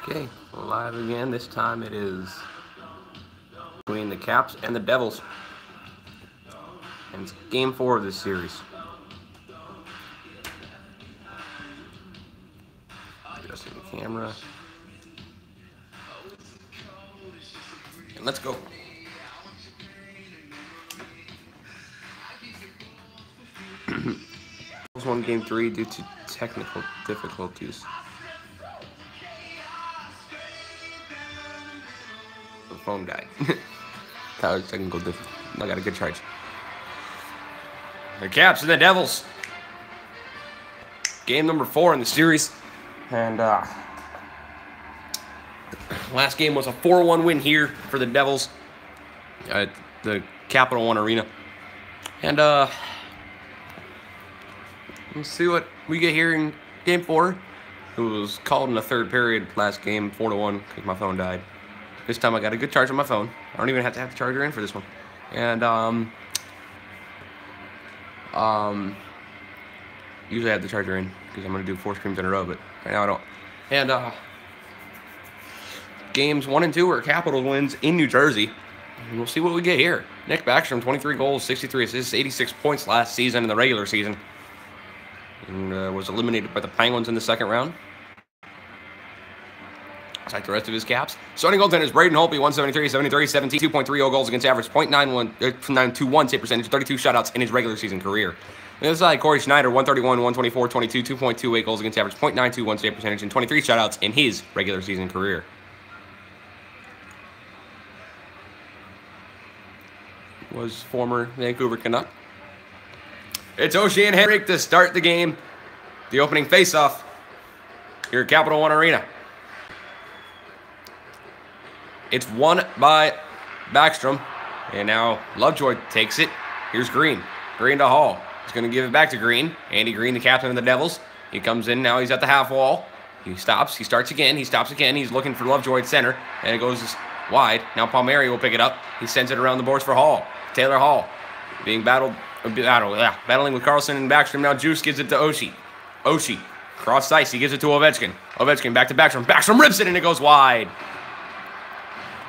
Okay, live again. This time it is between the Caps and the Devils. And it's game 4 of this series. Adjusting the camera. And let's go. Devils won game 3 due to technical difficulties. The phone died. That was technical difficulty. I got a good charge. The Caps and the Devils. Game number 4 in the series. And last game was a 4-1 win here for the Devils at the Capital One Arena. And let's see what we get here in game 4. It was called in the third period last game, 4-1, because my phone died. This time I got a good charge on my phone. I don't even have to have the charger in for this one. And usually I have the charger in because I'm going to do 4 streams in a row, but right now I don't. And games 1 and 2 are Capitals wins in New Jersey. And we'll see what we get here. Nick Backstrom, 23 goals, 63 assists, 86 points last season in the regular season. And was eliminated by the Penguins in the second round. Like the rest of his Caps. Starting goaltenders, Braden Holtby, 173, 73, 72.30 goals against average, .921 save percentage, 32 shutouts in his regular season career. On the other side, Corey Schneider, 131, 124, 22, 2.28 goals against average, .921 save percentage, and 23 shutouts in his regular season career. Was former Vancouver Canuck. It's Oshie and Henrik to start the game. The opening faceoff here at Capital One Arena. It's won by Backstrom. And now Lovejoy takes it. Here's Green. Green to Hall. He's going to give it back to Green. Andy Green, the captain of the Devils. He comes in. Now he's at the half wall. He stops. He starts again. He stops again. He's looking for Lovejoy at center. And it goes wide. Now Palmieri will pick it up. He sends it around the boards for Hall. Taylor Hall being battling with Carlson and Backstrom. Now Juice gives it to Oshie. Oshie. Cross ice. He gives it to Ovechkin. Ovechkin back to Backstrom. Backstrom rips it and it goes wide.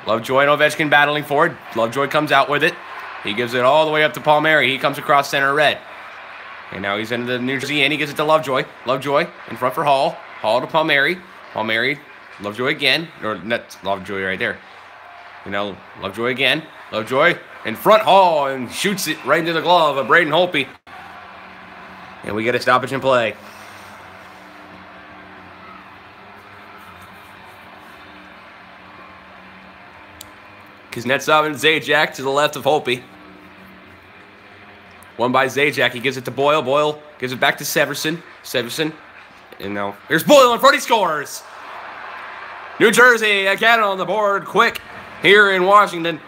Lovejoy and Ovechkin battling for it. Lovejoy comes out with it. He gives it all the way up to Palmieri. He comes across center red. And now he's into the New Jersey and he gives it to Lovejoy. Lovejoy in front for Hall. Hall to Palmieri. Palmieri. Lovejoy again. Or not Lovejoy right there. You know, Lovejoy again. Lovejoy in front. Hall and shoots it right into the glove of Braden Holtby. And we get a stoppage in play. Kuznetsov and Zajac to the left of Holtby. Won by Zajac. He gives it to Boyle. Boyle gives it back to Severson. Severson. And now here's Boyle in front. He scores. New Jersey again on the board quick here in Washington.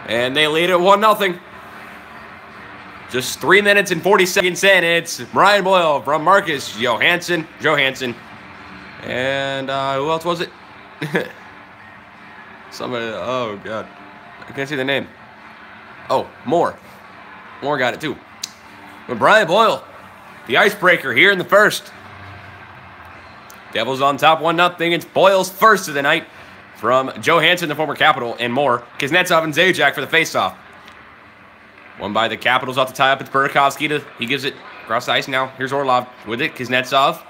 And they lead it 1-0. Just 3 minutes and 40 seconds in. It's Brian Boyle from Marcus Johansson. And who else was it? Somebody. Oh, God. I can't see the name. Oh, Moore. Moore got it too. But Brian Boyle, the icebreaker here in the first. Devils on top 1-0. It's Boyle's first of the night from Johansson, the former Capital, and Moore. Kuznetsov and Zajac for the faceoff. Won by the Capitals off the tie-up. It's Burakovsky. He gives it across the ice now. Here's Orlov with it. Kuznetsov.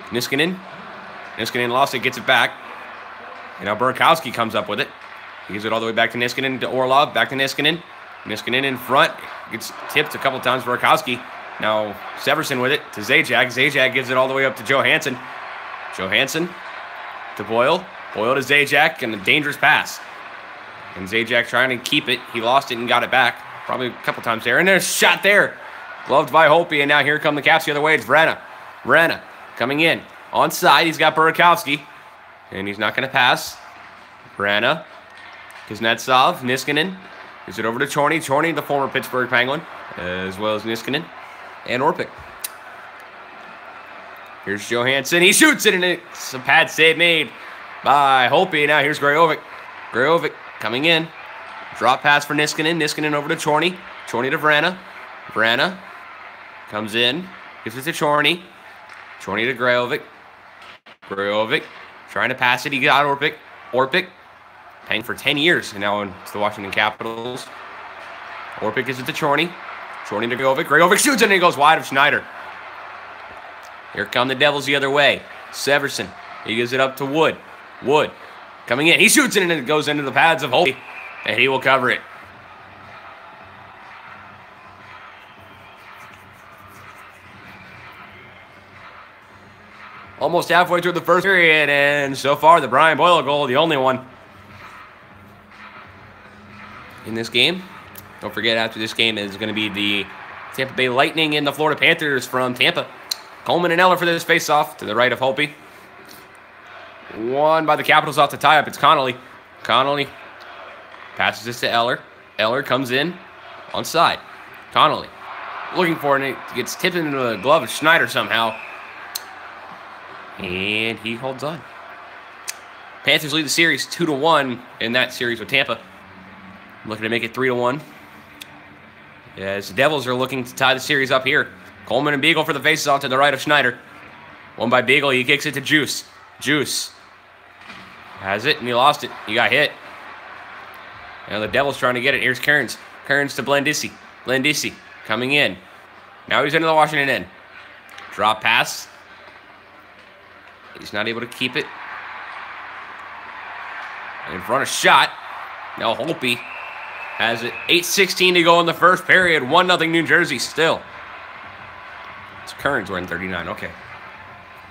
Niskanen. Niskanen lost it, gets it back. And now Burakovsky comes up with it. He gives it all the way back to Niskanen, to Orlov, back to Niskanen. Niskanen in front. Gets tipped a couple times, Burakovsky. Now Severson with it to Zajac. Zajac gives it all the way up to Johansson. Johansson to Boyle. Boyle to Zajac, and a dangerous pass. And Zajac trying to keep it. He lost it and got it back. Probably a couple times there. And there's a shot there. Gloved by Holtby, and now here come the Caps the other way. It's Vrana. Vrana coming in. Onside, he's got Burakovsky. And he's not going to pass. Vrana. Kuznetsov. Niskanen. Gives it over to Chorny. Chorny, the former Pittsburgh Penguin. As well as Niskanen. And Orpik. Here's Johansson. He shoots it, and it's a pad save made by Holtby. Now here's Grajovic. Grajovic coming in. Drop pass for Niskanen. Niskanen over to Chorny. Chorny to Vrana. Vrana comes in. Gives it to Chorny. Chorny to Grajovic. Grajovic trying to pass it. He got Orpik. Orpik paying for 10 years and now into the Washington Capitals. Orpik gives it to Chorny. Chorny to Grajovic. Grajovic shoots and he goes wide of Schneider. Here come the Devils the other way. Severson. He gives it up to Wood. Wood coming in. He shoots it and it goes into the pads of Holtby. And he will cover it. Almost halfway through the first period, and so far the Brian Boyle goal, the only one in this game. Don't forget, after this game is going to be the Tampa Bay Lightning and the Florida Panthers from Tampa. Coleman and Eller for this face-off to the right of Holtby. Won by the Capitals off the tie-up. It's Connolly. Connolly passes this to Eller. Eller comes in on side. Connolly looking for it, and it gets tipped into the glove of Schneider somehow. And he holds on. Panthers lead the series 2-1 in that series with Tampa. Looking to make it 3-1. As the Devils are looking to tie the series up here. Coleman and Beagle for the faceoff to the right of Schneider. Won by Beagle. He kicks it to Juice. Juice has it, and he lost it. He got hit. Now the Devils trying to get it. Here's Kearns. Kearns to Blandisi. Blandisi coming in. Now he's into the Washington end. Drop pass. He's not able to keep it. In front of shot. Now Holtby has it. 8:16 to go in the first period. 1-0 New Jersey still. It's Kearns wearing 39. Okay.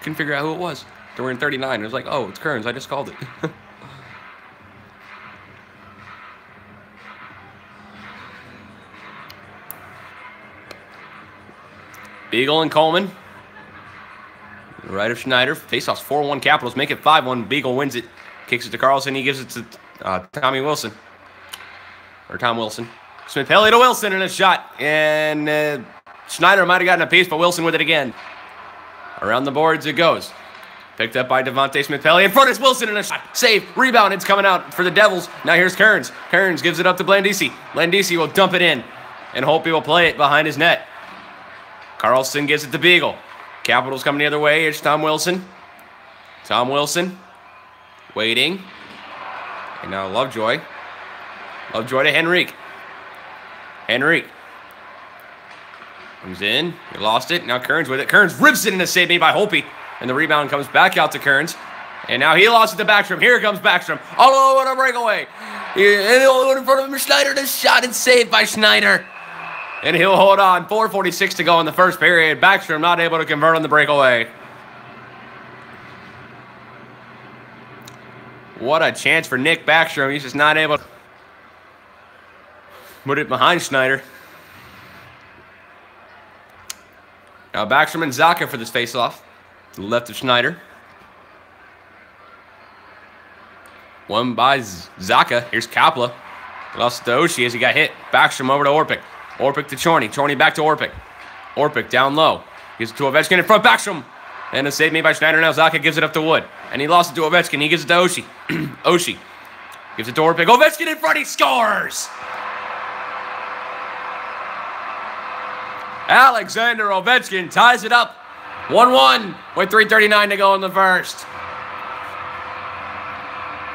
Couldn't figure out who it was. They're wearing 39. It was like, oh, it's Kearns. I just called it. Beagle and Coleman. Right of Schneider. Faceoffs 4-1 Capitals. Make it 5-1. Beagle wins it. Kicks it to Carlson. He gives it to Tommy Wilson. Or Tom Wilson. Smith-Pelly to Wilson and a shot. And Schneider might have gotten a piece, but Wilson with it again. Around the boards it goes. Picked up by Devontae Smith-Pelly. In front is Wilson and a shot. Save. Rebound. It's coming out for the Devils. Now here's Kearns. Kearns gives it up to Blandisi. Blandisi will dump it in. And Holtby will play it behind his net. Carlson gives it to Beagle. Capitals coming the other way. It's Tom Wilson. Tom Wilson. Waiting. And now Lovejoy. Lovejoy to Henrique. Henrique. Comes in. He lost it. Now Kearns with it. Kearns rips it in a save made by Holtby. And the rebound comes back out to Kearns. And now he lost it to Backstrom. Here comes Backstrom. Oh, what a breakaway. And in front of him, Schneider. The shot and saved by Schneider. And he'll hold on. 4:46 to go in the first period. Backstrom not able to convert on the breakaway. What a chance for Nick Backstrom. He's just not able to put it behind Schneider. Now Backstrom and Zacha for this faceoff. To the left of Schneider. Won by Zacha. Here's Kapla. Lost to Oshie as he got hit. Backstrom over to Orpik. Orpik to Chorny. Chorny back to Orpik. Orpik down low. Gives it to Ovechkin in front. Backstrom. And a save made by Schneider. Now Zacha gives it up to Wood. And he lost it to Ovechkin. He gives it to Oshie. Oshie gives it to Orpik. Ovechkin in front. He scores. Alexander Ovechkin ties it up. 1-1 with 3:39 to go in the first.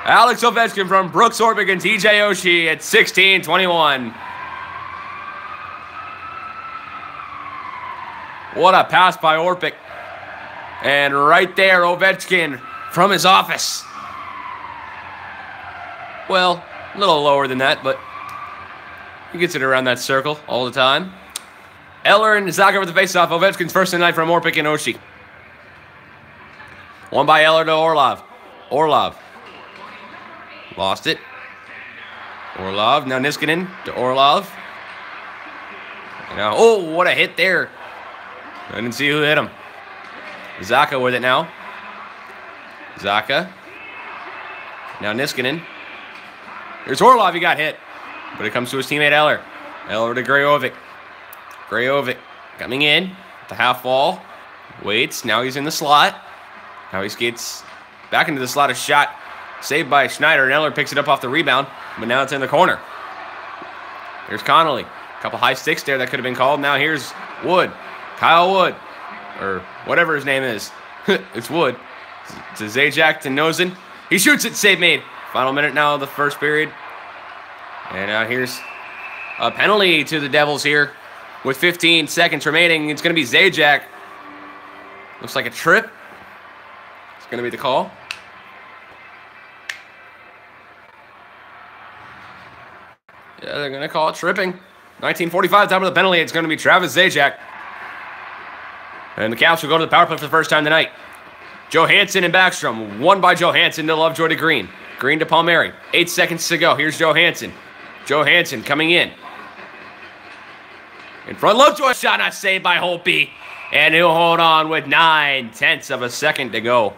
Alex Ovechkin from Brooks Orpik and TJ Oshie at 16-21. What a pass by Orpik. And right there, Ovechkin from his office. Well, a little lower than that, but he gets it around that circle all the time. Eller and Zacha with the faceoff. Ovechkin's first tonight from Orpik and Oshie. One by Eller to Orlov. Orlov. Lost it. Orlov. Now Niskanen to Orlov. Now, oh, what a hit there. I didn't see who hit him. Zacha with it now. Zacha. Now Niskanen. Here's Orlov. He got hit. But it comes to his teammate Eller. Eller to Grajovic. Grajovic coming in. The half wall. Waits. Now he's in the slot. Now he skates back into the slot. A shot saved by Schneider. And Eller picks it up off the rebound. But now it's in the corner. There's Connolly. A couple high sticks there that could have been called. Now here's Wood. Kyle Wood. Or whatever his name is. It's Wood. To Zajac to Nosen. He shoots it. Save made. Final minute now of the first period. And now here's a penalty to the Devils here with 15 seconds remaining. It's going to be Zajac. Looks like a trip. It's going to be the call. Yeah, they're going to call it tripping. 19:45, time of the penalty. It's going to be Travis Zajac. And the Caps will go to the power play for the first time tonight. Johansson and Backstrom. One by Johansson to Lovejoy to Green. Green to Palmieri. 8 seconds to go. Here's Johansson. Johansson coming in. In front, Lovejoy. Shot not saved by Holtby. And he'll hold on with 9/10 of a second to go.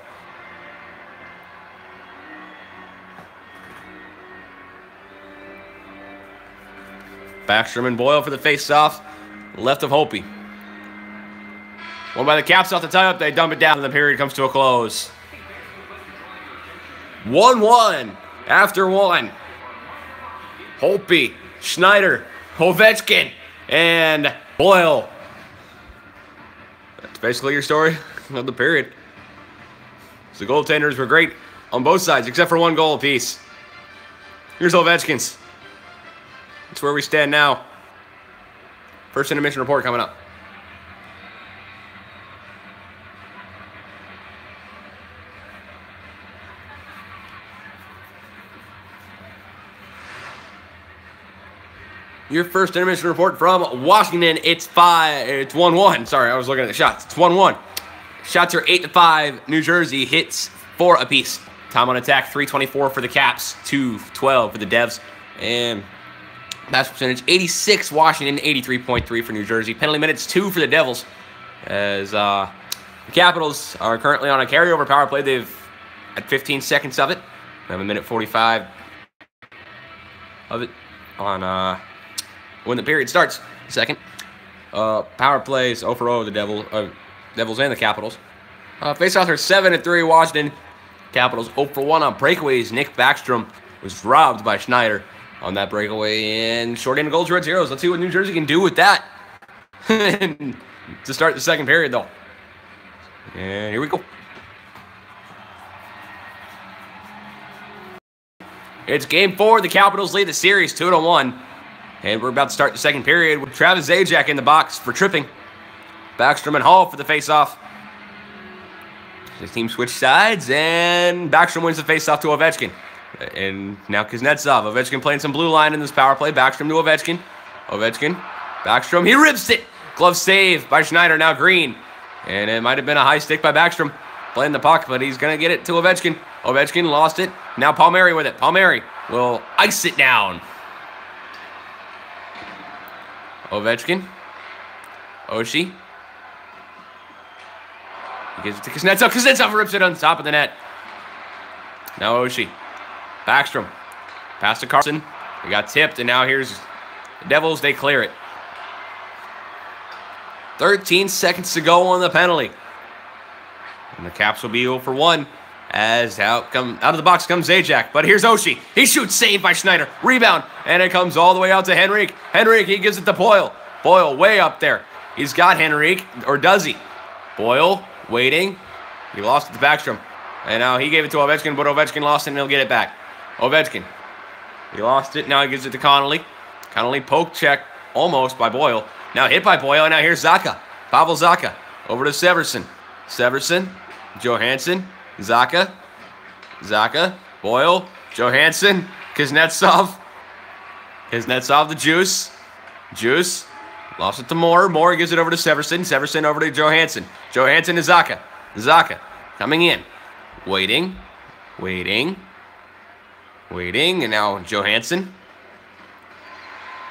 Backstrom and Boyle for the face-off. Left of Holtby. One by the Caps off the tie-up. They dump it down and the period comes to a close. 1-1 after one. Holtby, Schneider, Ovechkin, and Boyle. That's basically your story of the period. The goaltenders were great on both sides, except for one goal apiece. Here's Ovechkin's. That's where we stand now. First intermission report coming up. Your first intermission report from Washington. It's 1-1. Sorry, I was looking at the shots. It's 1-1. Shots are 8-5. New Jersey hits 4 apiece. Time on attack, 3:24 for the Caps, 2:12 for the Devs. And pass percentage, 86 Washington, 83.3 for New Jersey. Penalty minutes, 2 for the Devils. As the Capitals are currently on a carryover power play. They've had 15 seconds of it. They have a minute 45 of it on when the period starts. Second. Power plays 0 for 0 the Devils and the Capitals. Face-offs are 7-3 Washington. Capitals 0 for 1 on breakaways. Nick Backstrom was robbed by Schneider on that breakaway. And short end goals, Red Zeros. Let's see what New Jersey can do with that. To start the second period, though. And here we go. It's game 4. The Capitals lead the series 2-1. And we're about to start the second period with Travis Zajac in the box for tripping. Backstrom and Hall for the face-off. The team switch sides, and Backstrom wins the face-off to Ovechkin. And now Kuznetsov. Ovechkin playing some blue line in this power play. Backstrom to Ovechkin. Ovechkin. Backstrom. He rips it. Glove save by Schneider. Now Green. And it might have been a high stick by Backstrom. Playing the puck, but he's going to get it to Ovechkin. Ovechkin lost it. Now Palmieri with it. Palmieri will ice it down. Ovechkin. Oshie. He gives it to Kuznetsov. Kuznetsov rips it on top of the net. Now Oshie. Backstrom. Pass to Carson. He got tipped, and now here's the Devils. They clear it. 13 seconds to go on the penalty. And the Caps will be 0 for 1. As out of the box comes Zajac. But here's Oshie. He shoots, saved by Schneider. Rebound. And it comes all the way out to Henrique. Henrique, he gives it to Boyle. Boyle way up there. He's got Henrique. Or does he? Boyle waiting. He lost it to Backstrom. And now he gave it to Ovechkin, but Ovechkin lost it and he'll get it back. Ovechkin. He lost it. Now he gives it to Connolly. Connolly poke check almost by Boyle. Now hit by Boyle. And now here's Zacha. Pavel Zacha. Over to Severson. Severson. Johansson. Zacha. Zacha. Boyle. Johansson. Kuznetsov. Kuznetsov the Juice. Juice. Lost it to Moore. Moore gives it over to Severson. Severson over to Johansson. Johansson to Zacha. Zacha coming in. Waiting. Waiting. Waiting. And now Johansson.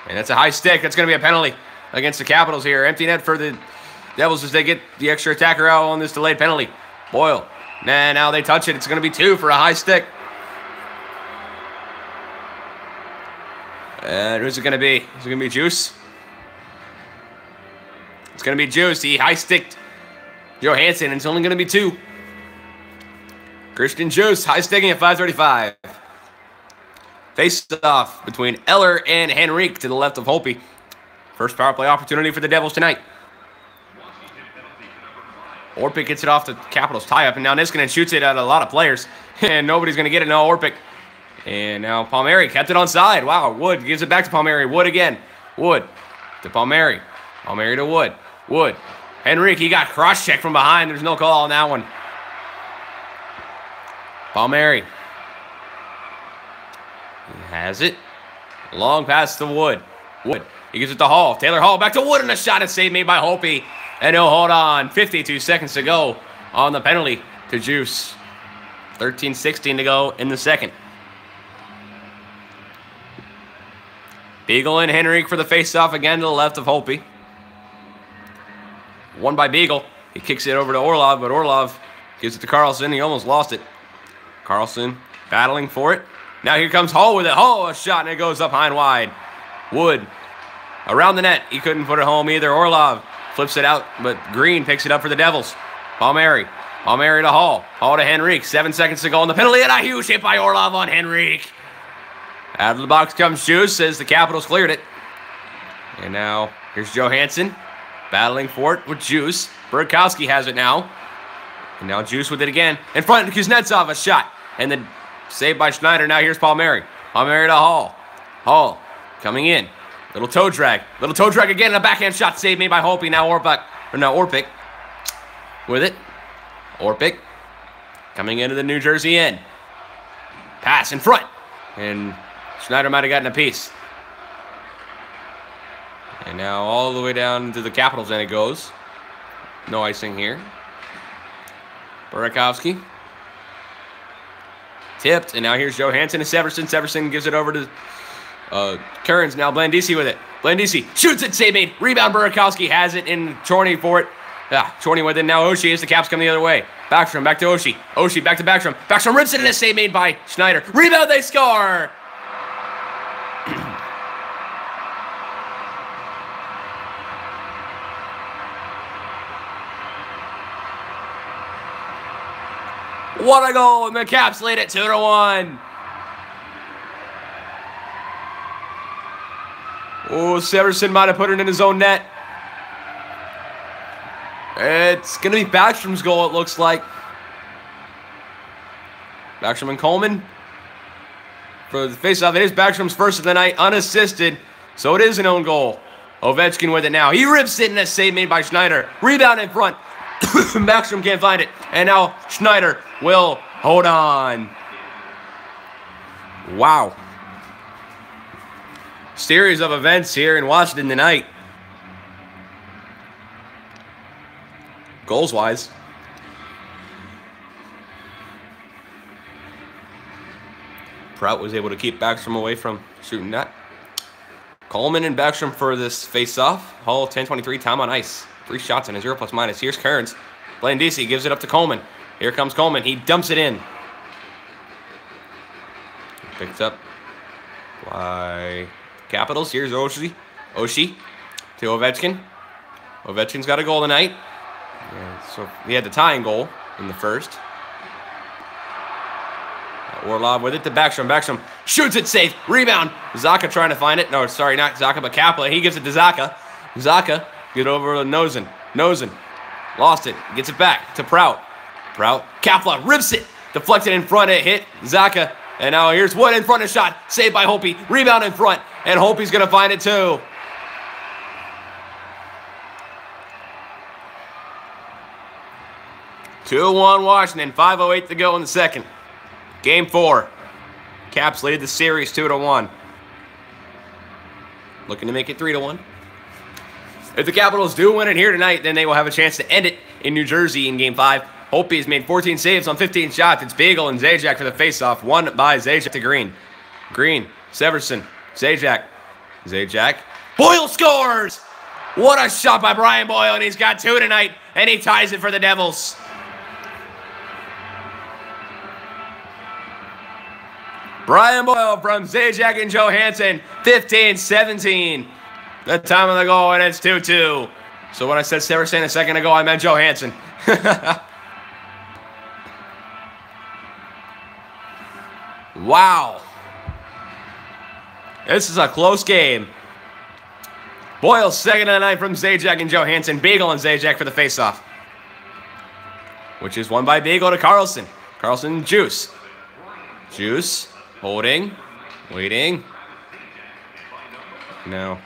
And that's a high stick. That's going to be a penalty against the Capitals here. Empty net for the Devils as they get the extra attacker out on this delayed penalty. Boyle. Nah, now they touch it. It's going to be 2 for a high stick. And who's it going to be? Is it going to be Juice? It's going to be Juice. He high-sticked Johansson, and it's only going to be 2. Christian Juice, high-sticking at 5:35. Face-off between Eller and Henrique to the left of Holtby. First power play opportunity for the Devils tonight. Orpik gets it off the Capitals tie-up, and now Niskanen shoots it at a lot of players, and nobody's going to get it. No, Orpik. And now Palmieri kept it onside. Wow, Wood gives it back to Palmieri. Wood again. Wood to Palmieri. Palmieri to Wood. Wood. Henrique, he got cross-checked from behind. There's no call on that one. Palmieri. He has it. Long pass to Wood. Wood. He gives it to Hall. Taylor Hall back to Wood, and a shot and save made by Holtby. And he'll hold on. 52 seconds to go on the penalty to Juice. 13:16 to go in the second. Beagle and Henrique for the face-off again to the left of Holtby. Won by Beagle. He kicks it over to Orlov, but Orlov gives it to Carlson. He almost lost it. Carlson battling for it. Now here comes Hall with it. Hall, a shot, and it goes up high and wide. Wood around the net. He couldn't put it home either. Orlov flips it out, but Green picks it up for the Devils. Palmieri. Palmieri to Hall. Hall to Henrique. 7 seconds to go on the penalty, and a huge hit by Orlov on Henrique. Out of the box comes Juice, says the Capitals cleared it. And now here's Johansson battling for it with Juice. Burakovsky has it now. And now Juice with it again. In front of Kuznetsov, a shot. And then saved by Schneider. Now here's Palmieri. Palmieri to Hall. Hall coming in. Little toe drag. Little toe drag again. And a backhand shot saved made by Holtby. Now Orpik with it. Orpik coming into the New Jersey end. Pass in front. And Schneider might have gotten a piece. And now all the way down to the Capitals end it goes. No icing here. Burakovsky. Tipped. And now here's Johansson and Severson. Severson gives it over to Kearns. Now Blandisi with it. Blandisi shoots it. Save made. Rebound. Burakovsky has it in Chorney for it. Chorney with it. Now Oshie as the Caps come the other way. Backstrom back to Oshie. Oshie back to Backstrom. Backstrom rips it in a save made by Schneider. Rebound. They score. What a goal, and the Caps lead it 2-1. Oh, Severson might have put it in his own net. It's going to be Backstrom's goal, it looks like. Backstrom and Coleman. For the face-off, it is Backstrom's first of the night, unassisted. So it is an own goal. Ovechkin with it now. He rips it in a save made by Schneider. Rebound in front. Backstrom can't find it. And now Schneider will hold on. Wow. Series of events here in Washington tonight. Goals-wise. Prout was able to keep Backstrom away from shooting that. Coleman and Backstrom for this face-off. Hall 10-23, time on ice. 3 shots and a 0 plus minus. Here's Kearns. Blandisi gives it up to Coleman. Here comes Coleman. He dumps it in. Picked up by Capitals. Here's Oshie. Oshie to Ovechkin. Ovechkin's got a goal tonight. Yeah, so he had the tying goal in the first. Orlov with it to Backstrom. Backstrom shoots it safe. Rebound. Zaka trying to find it. No, sorry, not Zaka, but Kapla. He gives it to Zaka. Zaka get over to Nosen. Nosen lost it. Gets it back to Prout. Prout. Kapla rips it. Deflected in front. It hit Zaka. And now here's Wood in front of shot. Saved by Holtby. Rebound in front. And Holtby's going to find it too. Two-1 Washington. 5:08 to go in the second. Game 4. Caps lead the series 2-1. Looking to make it 3-1. If the Capitals do win it here tonight, then they will have a chance to end it in New Jersey in Game 5. Holtby has made 14 saves on 15 shots. It's Beagle and Zajac for the faceoff. Won by Zajac to Green. Green, Severson, Zajac. Zajac. Boyle scores! What a shot by Brian Boyle, and he's got 2 tonight, and he ties it for the Devils. Brian Boyle from Zajac and Johansson, 15-17. The time of the goal, and it's 2-2. So when I said Severson a second ago, I meant Johansson. Wow. This is a close game. Boyle second of the night from Zajac and Johansson. Beagle and Zajac for the faceoff. which is won by Beagle to Carlson. Carlson, Juice. Juice, holding, waiting. Now,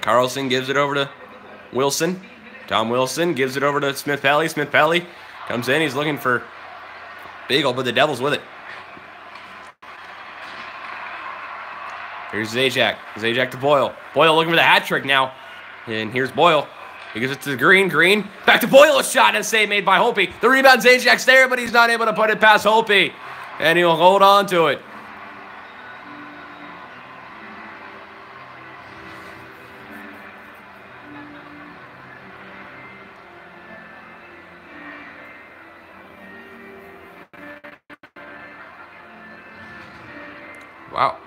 Carlson gives it over to Wilson. Tom Wilson gives it over to Smith-Pelly. Smith-Pelly comes in. He's looking for Beagle, but the Devils with it. Here's Zajac. Zajac to Boyle. Boyle looking for the hat trick now. And here's Boyle. He gives it to Green. Green. Back to Boyle. A shot and a save made by Holpe. The rebound, Zajac's there, but he's not able to put it past Holpe. And he'll hold on to it. Wow.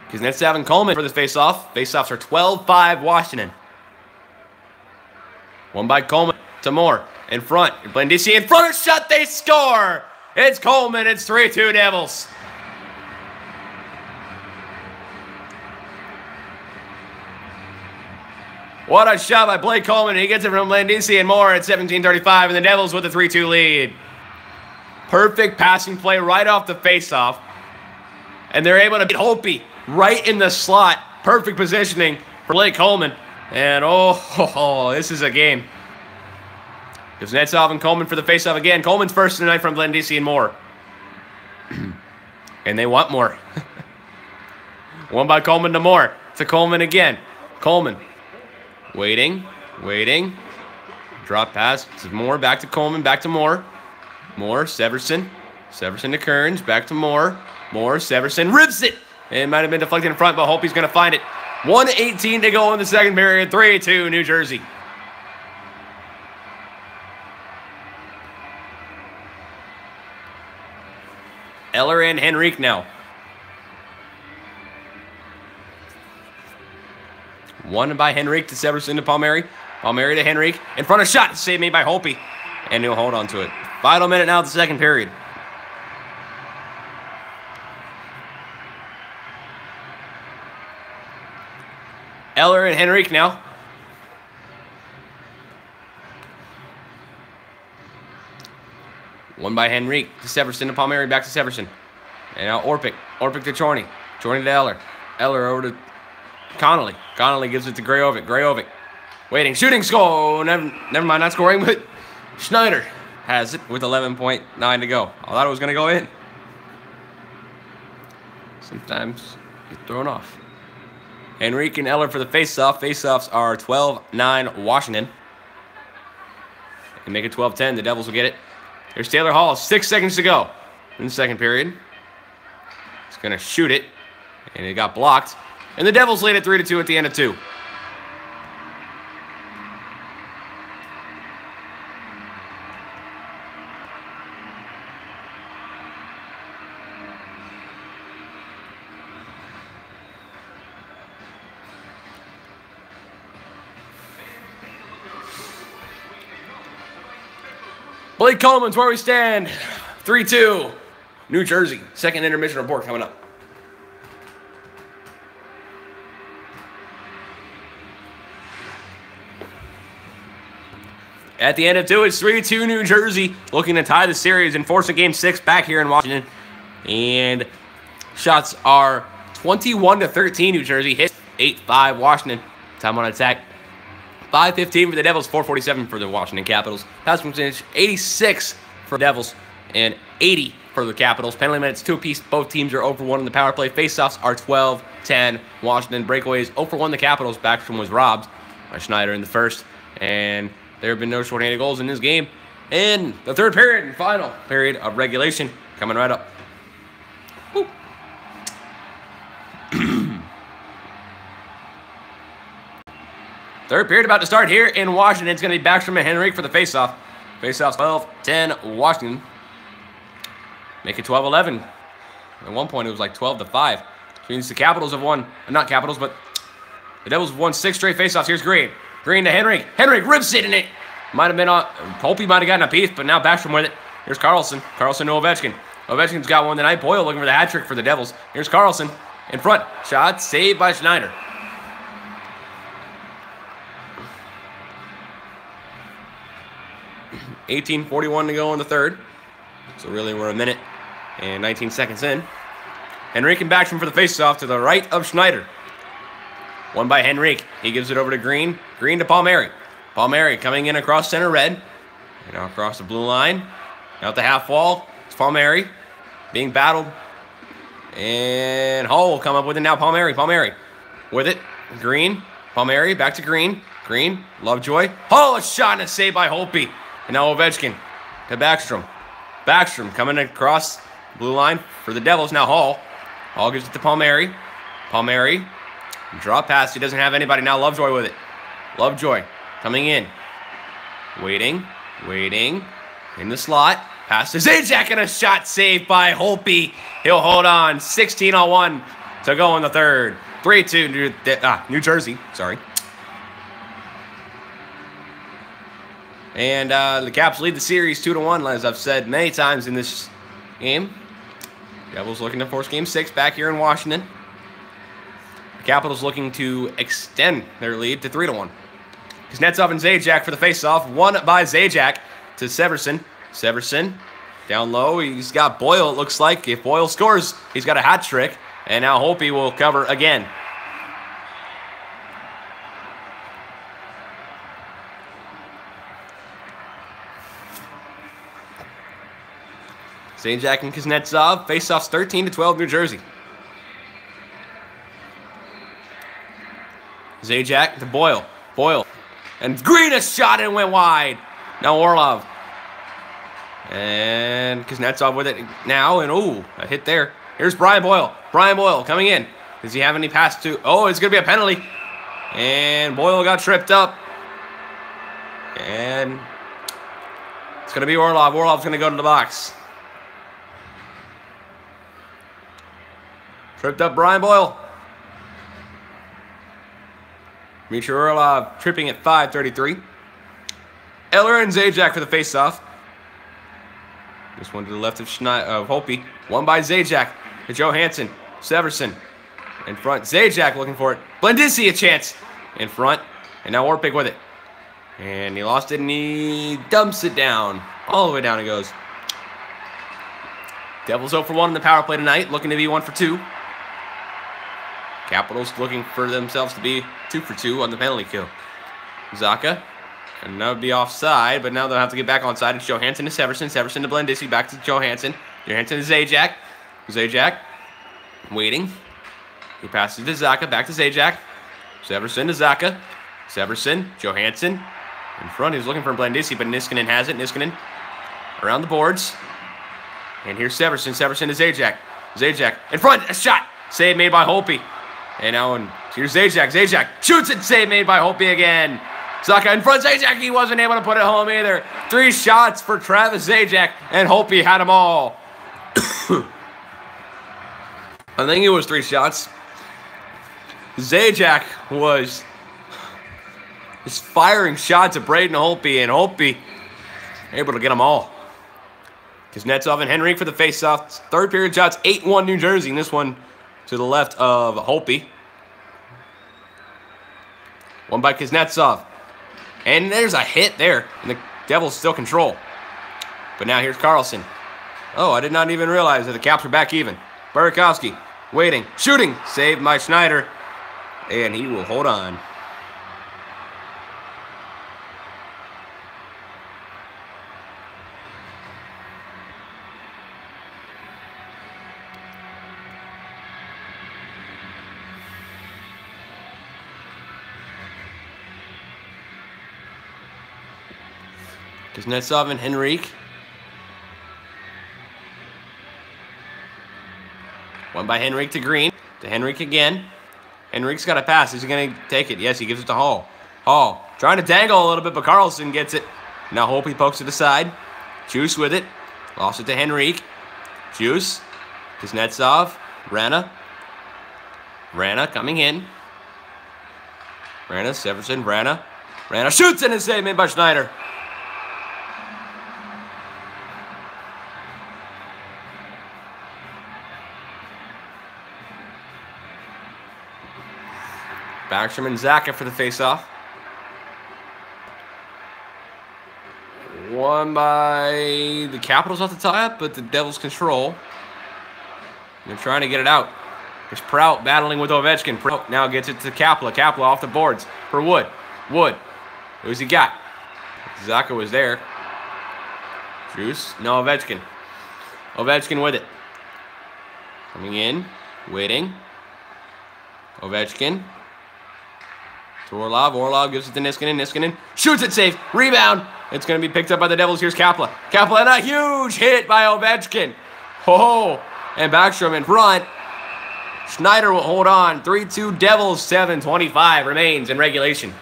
Kuznetsov and Coleman for this face-off. Face-offs are 12-5 Washington. One by Coleman to Moore. In front. Blandisi in front of shot. They score. It's Coleman. It's 3-2 Devils. What a shot by Blake Coleman. He gets it from Blandisi and Moore at 17:35. And the Devils with a 3-2 lead. Perfect passing play right off the face-off. And they're able to beat Holpe right in the slot. Perfect positioning for Blake Coleman. And this is a game. Kuznetsov and Coleman for the faceoff again. Coleman's first tonight from Blandisi and Moore. And they want more. One by Coleman to Moore. To Coleman again. Coleman. Waiting. Waiting. Drop pass. To Moore. Back to Coleman. Back to Moore. Moore. Severson. Severson to Kearns. Back to Moore. Moore. Severson. Rips it. It might have been deflected in front, but Holpe's going to find it. 1:18 to go in the second period. 3-2 New Jersey. Eller and Henrique now. One by Henrique to Severson to Palmieri. Palmieri to Henrique. In front of shot. Save made by Holpe. And he'll hold on to it. Final minute now of the second period. Eller and Henrique now. One by Henrique to Severson to Palmieri. Back to Severson. And now Orpik. Orpik to Chorney. Chorney to Eller. Eller over to Connolly. Connolly gives it to Grajovic. Grajovic. Waiting. Shooting. Score. Never mind. Not scoring, but Schneider has it with 11.9 to go. I thought it was going to go in. Sometimes he's thrown off. Henrique and Eller for the face-off. Face-offs are 12-9 Washington. And make it 12-10. The Devils will get it. There's Taylor Hall. 6 seconds to go in the second period. He's going to shoot it. And it got blocked. And the Devils lead it 3-2 at the end of 2. Blake Coleman's where we stand. 3-2. New Jersey. Second intermission report coming up. At the end of 2, it's 3-2 New Jersey. Looking to tie the series and force a game 6 back here in Washington. And shots are 21-13 New Jersey. Hit 8-5 Washington. Time on attack. 5:15 for the Devils, 4:47 for the Washington Capitals. Pass percentage, 86 for the Devils and 80 for the Capitals. Penalty minutes, 2 apiece. Both teams are 0 for 1 in the power play. Faceoffs are 12-10 Washington. Breakaways, 0 for 1 the Capitals. Backstrom was robbed by Schneider in the first. And there have been no shorthanded goals in this game. And the third period and final period of regulation coming right up. Woo. Third period about to start here in Washington. It's going to be Backstrom and Henrique for the faceoff. Faceoff 12-10 Washington. Make it 12-11. At one point it was like 12-5. Which means the Capitals have won. Not Capitals, but the Devils have won 6 straight faceoffs. Here's Green. Green to Henrique. Henrique rips it in it. Might have been on. Holpe might have gotten a piece, but now Backstrom with it. Here's Carlson. Carlson to Ovechkin. Ovechkin's got one tonight. Boyle looking for the hat trick for the Devils. Here's Carlson in front. Shot saved by Schneider. 18:41 to go in the third. So really we're a minute and 19 seconds in. Henrique and Backstrom for the faceoff to the right of Schneider. One by Henrique. He gives it over to Green. Green to Palmieri. Palmieri coming in across center red. And now across the blue line. Out the half wall. It's Palmieri being battled. And Hall will come up with it now. Palmieri with it. Green. Palmieri back to Green. Green. Lovejoy. Hall, a shot and a save by Holtby. And now Ovechkin to Backstrom. Backstrom coming across blue line for the Devils. Now Hall. Hall gives it to Palmieri. Palmieri. Draw pass. He doesn't have anybody. Now Lovejoy with it. Lovejoy coming in. Waiting. In the slot. Pass to Zajac and a shot saved by Holtby. He'll hold on. 16:01 to go in the third. 3-2 New Jersey. Sorry. And the Caps lead the series 2-1, as I've said many times in this game. Devils looking to force Game 6 back here in Washington. The Capitals looking to extend their lead to 3-1. Kuznetsov and Zajac for the faceoff. Won by Zajac to Severson. Severson down low. He's got Boyle, it looks like. If Boyle scores, he's got a hat trick. And now Holtby will cover again. Zajac and Kuznetsov. Faceoffs 13-12 New Jersey. Zajac to Boyle. Boyle. And Green a shot and went wide. Now Orlov. And Kuznetsov with it now. And ooh, a hit there. Here's Brian Boyle. Brian Boyle coming in. Does he have any pass to? Oh, it's going to be a penalty. And Boyle got tripped up. And it's going to be Orlov. Orlov's going to go to the box. Tripped up Brian Boyle. Dmitry Orlov tripping at 5:33. Eller and Zajac for the faceoff. This one to the left of Holtby. One by Zajac to Johansson. Severson in front. Zajac looking for it. Blendisi a chance in front. And now Orpik with it. And he lost it and he dumps it down. All the way down it goes. Devils 0 for 1 in the power play tonight. Looking to be 1 for 2. Capitals looking for themselves to be 2 for 2 on the penalty kill. Zaka. And that would be offside, but now they'll have to get back onside. It's Johansson to Severson. Severson to Blendisi. Back to Johansson. Johansson to Zajac. Zajac. Waiting. He passes to Zaka. Back to Zajac. Severson to Zaka. Severson. Johansson. In front. He's looking for Blendisi, but Niskanen has it. Niskanen around the boards. And here's Severson. Severson to Zajac. Zajac. In front. A shot. Save made by Holtby. And now here's Zajac. Zajac shoots it. Save made by Holtby again. Zaka in front. Zajac, he wasn't able to put it home either. 3 shots for Travis Zajac, and Holtby had them all. I think it was 3 shots. Zajac was just firing shots at Braden Holtby, and Holtby able to get them all. Kuznetsov and Henrique for the faceoff. Third period shots, 8-1 New Jersey, and this one to the left of Holtby. One by Kuznetsov. And there's a hit there. And the Devils still control. But now here's Carlson. Oh, I did not even realize that the Caps are back even. Burakovsky waiting. Shooting. Saved by Schneider. And he will hold on. Kuznetsov and Henrique. One by Henrique to Green. To Henrique again. Henrique's got a pass. Is he going to take it? Yes, he gives it to Hall. Hall trying to dangle a little bit, but Carlson gets it. Now Holtby pokes it aside. Juice with it. Lost it to Henrique. Juice. Kuznetsov. Rana. Rana coming in. Rana, Severson, Rana. Rana shoots and it's saved made by Schneider. Backstrom and Zaka for the faceoff. won by the Capitals off the tie-up, but the Devils control. They're trying to get it out. There's Prout battling with Ovechkin. Prout now gets it to Kapla. Kapla off the boards for Wood. Wood. Who's he got? Zaka was there. Juice. No, Ovechkin. Ovechkin with it. Coming in. Waiting. Ovechkin. To Orlov. Orlov gives it to Niskanen. Niskanen shoots it safe. Rebound. It's going to be picked up by the Devils. Here's Kapla. Kapla, and a huge hit by Ovechkin. Oh, and Backstrom in front. Schneider will hold on. 3-2 Devils. 7:25 remains in regulation.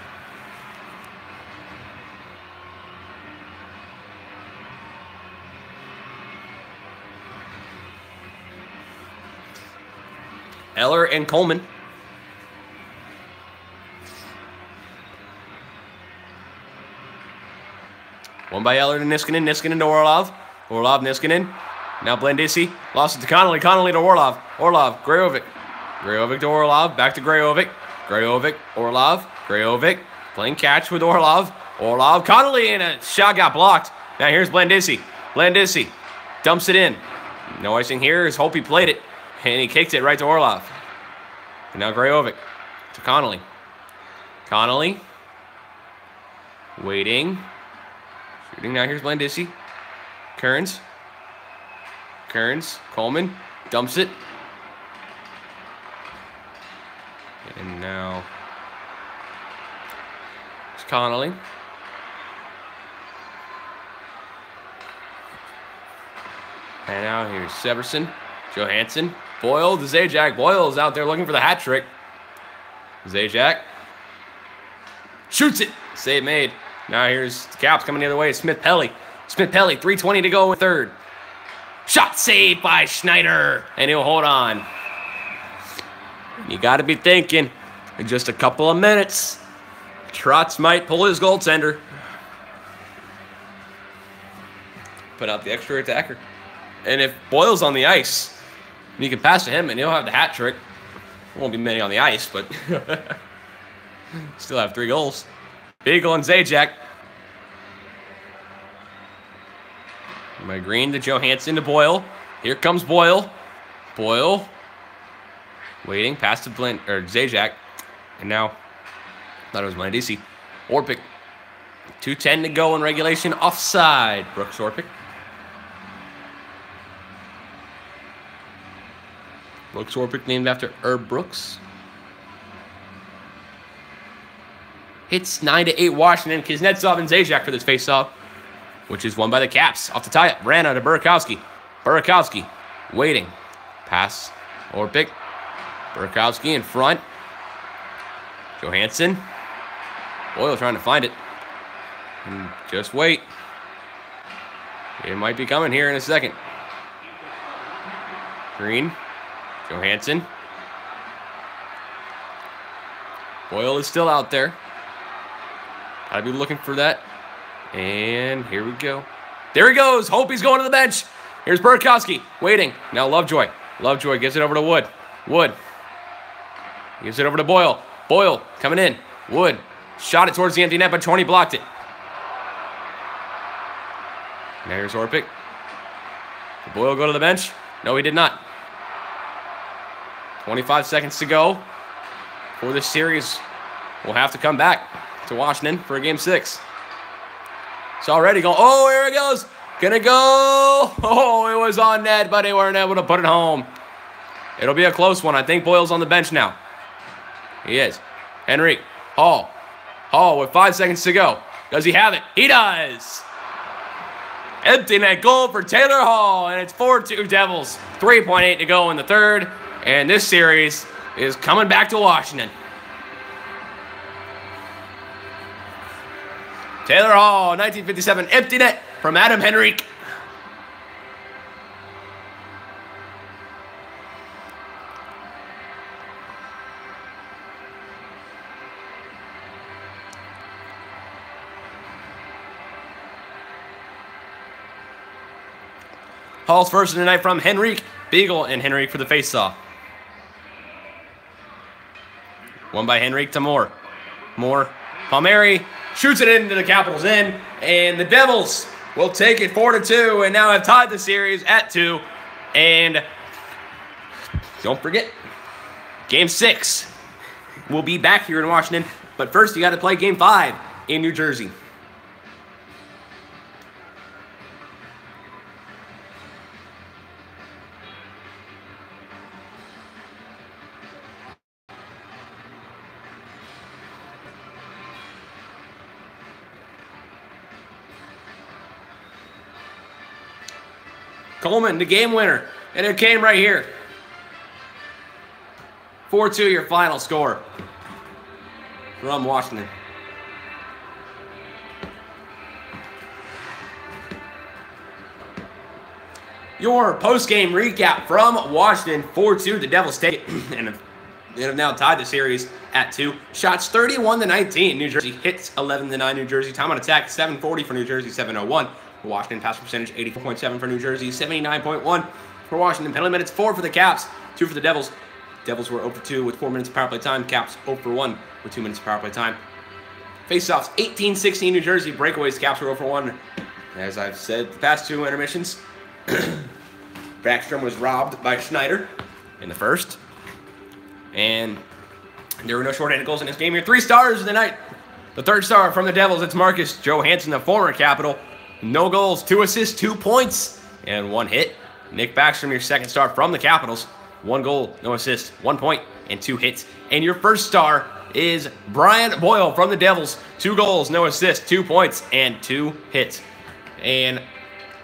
Eller and Coleman. One by Eller to Niskanen. Niskanen to Orlov. Orlov, Niskanen. Now Blandisi. Lost it to Connolly. Connolly to Orlov. Orlov, Grajovic. Grajovic to Orlov. Back to Grajovic. Grajovic, Orlov. Grajovic. Playing catch with Orlov. Orlov, Connolly, and a shot got blocked. Now here's Blandisi. Blandisi dumps it in. No icing here. His Hope he played it. And he kicked it right to Orlov. And now Grajovic to Connolly. Connolly. Waiting. Shooting now. Here's Blandisi. Kearns. Kearns. Coleman. Dumps it. And now it's Connolly. And now here's Severson. Johansson. Boyle to Zajac. Boyle's out there looking for the hat trick. Zajac. Shoots it. Save made. Now here's the Caps coming the other way. Smith-Pelly. Smith-Pelly. 3:20 to go in third. Shot saved by Schneider. And he'll hold on. You got to be thinking in just a couple of minutes, Trotz might pull his goaltender. Put out the extra attacker. And if Boyle's on the ice, you can pass to him and he'll have the hat trick. There won't be many on the ice, but still have 3 goals. Beagle and Zajac. My Green to Johansson to Boyle. Here comes Boyle. Boyle. Waiting. Pass to Zajac. And now, thought it was Blandisi. Orpik. 2:10 to go in regulation. Offside. Brooks Orpik. Brooks Orpik named after Herb Brooks. It's 9-8 Washington. Kuznetsov and Zajac for this faceoff, which is won by the Caps. Off the tie-up. Rana to Burakovsky. Burakovsky waiting. Pass. Orpik. Burakovsky in front. Johansson. Boyle trying to find it. And just wait. It might be coming here in a second. Green. Johansson. Boyle is still out there. Gotta be looking for that. And here we go. There he goes. Hope he's going to the bench. Here's Burakovsky waiting. Now Lovejoy. Lovejoy gives it over to Wood. Wood. Gives it over to Boyle. Boyle coming in. Wood. Shot it towards the empty net, but Chorney blocked it. Now here's Orpik. Did Boyle go to the bench? No, he did not. 25 seconds to go for this series. We'll have to come back to Washington for a game 6. It's already going. Oh, here it goes. Gonna go. Oh, it was on net, but they weren't able to put it home. It'll be a close one. I think Boyle's on the bench now. He is. Henry. Hall. Hall with 5 seconds to go. Does he have it? He does. Empty net goal for Taylor Hall, and it's 4-2 Devils. 3.8 to go in the third, and this series is coming back to Washington. Taylor Hall, 1957, empty net from Adam Henrique. Hall's first of the night from Henrique. Beagle and Henrique for the faceoff. One by Henrique to Moore. Moore. Palmieri shoots it into the Capitals end. And the Devils will take it 4-2 and now have tied the series at 2. And don't forget, Game 6 will be back here in Washington. But first, you got to play Game 5 in New Jersey. Coleman, the game winner, and it came right here. 4-2 your final score from Washington. Your post-game recap from Washington, 4-2, the Devils take it, and they have now tied the series at 2. Shots 31-19, New Jersey hits 11-9, New Jersey. Time on attack, 740 for New Jersey, 701 for Washington. Pass percentage, 84.7 for New Jersey, 79.1 for Washington. Penalty minutes, 4 for the Caps, 2 for the Devils. Devils were 0 for 2 with 4 minutes of power play time. Caps 0 for 1 with 2 minutes of power play time. Faceoffs, 18-16 New Jersey. Breakaways, Caps were 0 for 1. As I've said, the past 2 intermissions, Backstrom was robbed by Schneider in the first. And there were no shorthanded goals in this game here. 3 stars of the night. The third star from the Devils, it's Marcus Johansson, the former Capital. No goals, 2 assists, 2 points, and 1 hit. Nick Backstrom, your second star from the Capitals. 1 goal, no assist, 1 point, and 2 hits. And your first star is Brian Boyle from the Devils. 2 goals, no assists, 2 points, and 2 hits. And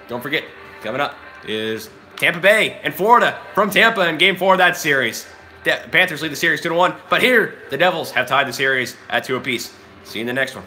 don't forget, coming up is Tampa Bay and Florida from Tampa in Game 4 of that series. Panthers lead the series 2-1, but here the Devils have tied the series at 2 apiece. See you in the next one.